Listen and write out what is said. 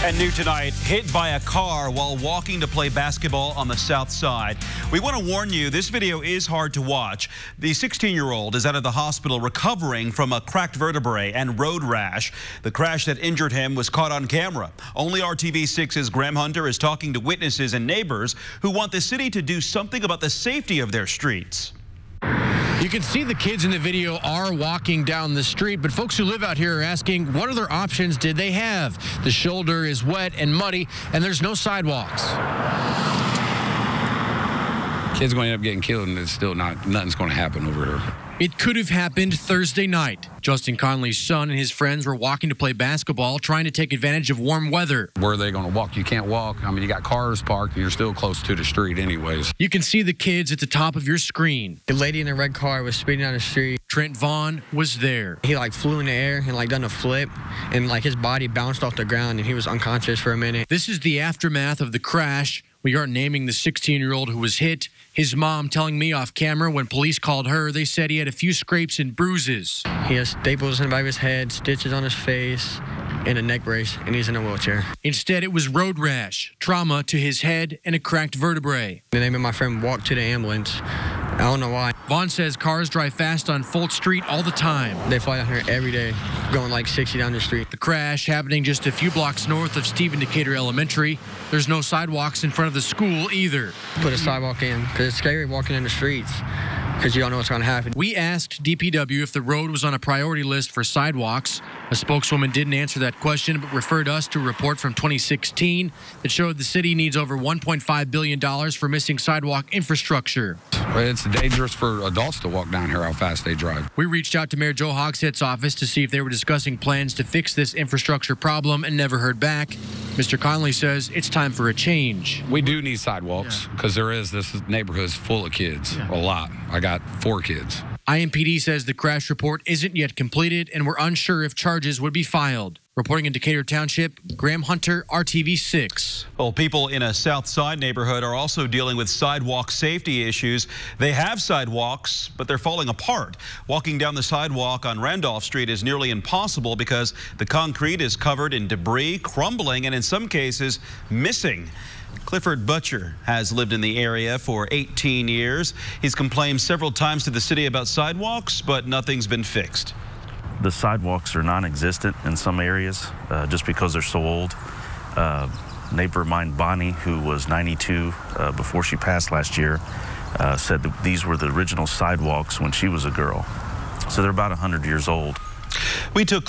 And new tonight, hit by a car while walking to play basketball on the south side. We want to warn you, this video is hard to watch. The 16-year-old is out of the hospital recovering from a cracked vertebrae and road rash. The crash that injured him was caught on camera. Only RTV6's Graham Hunter is talking to witnesses and neighbors who want the city to do something about the safety of their streets. You can see the kids in the video are walking down the street, but folks who live out here are asking what other options did they have? The shoulder is wet and muddy, and there's no sidewalks. Kids going to end up getting killed, and it's still nothing's going to happen over here. It could have happened Thursday night. Justin Conley's son and his friends were walking to play basketball, trying to take advantage of warm weather. Where are they going to walk? You can't walk. I mean, you got cars parked, and you're still close to the street anyways. You can see the kids at the top of your screen. The lady in the red car was speeding down the street. Trent Vaughn was there. He flew in the air and done a flip, and his body bounced off the ground, and he was unconscious for a minute. This is the aftermath of the crash. We aren't naming the 16-year-old who was hit. His mom telling me off camera when police called her, they said he had a few scrapes and bruises. He has staples in the back of his head, stitches on his face, and a neck brace, and he's in a wheelchair. Instead, it was road rash, trauma to his head, and a cracked vertebrae. Then they made my friend walk to the ambulance. I don't know why. Vaughn says cars drive fast on Fulton Street all the time. They fly down here every day, going 60 down the street. The crash happening just a few blocks north of Stephen Decatur Elementary. There's no sidewalks in front of the school either. Put a sidewalk in, because it's scary walking in the streets, because you don't know what's going to happen. We asked DPW if the road was on a priority list for sidewalks. A spokeswoman didn't answer that question, but referred us to a report from 2016 that showed the city needs over $1.5 billion for missing sidewalk infrastructure. It's dangerous for adults to walk down here how fast they drive. We reached out to Mayor Joe Hogshead's office to see if they were discussing plans to fix this infrastructure problem and never heard back. Mr. Conley says it's time for a change. We do need sidewalks because this neighborhood is full of kids, a lot. I got 4 kids. IMPD says the crash report isn't yet completed and we're unsure if charges would be filed. Reporting in Decatur Township, Graham Hunter, RTV6. Well, people in a South Side neighborhood are also dealing with sidewalk safety issues. They have sidewalks, but they're falling apart. Walking down the sidewalk on Randolph Street is nearly impossible because the concrete is covered in debris, crumbling, and in some cases, missing. Clifford Butcher has lived in the area for 18 years. He's complained several times to the city about sidewalks, but nothing's been fixed. The sidewalks are non-existent in some areas just because they're so old. Neighbor of mine, Bonnie, who was 92 before she passed last year, said that these were the original sidewalks when she was a girl. So they're about 100 years old. We took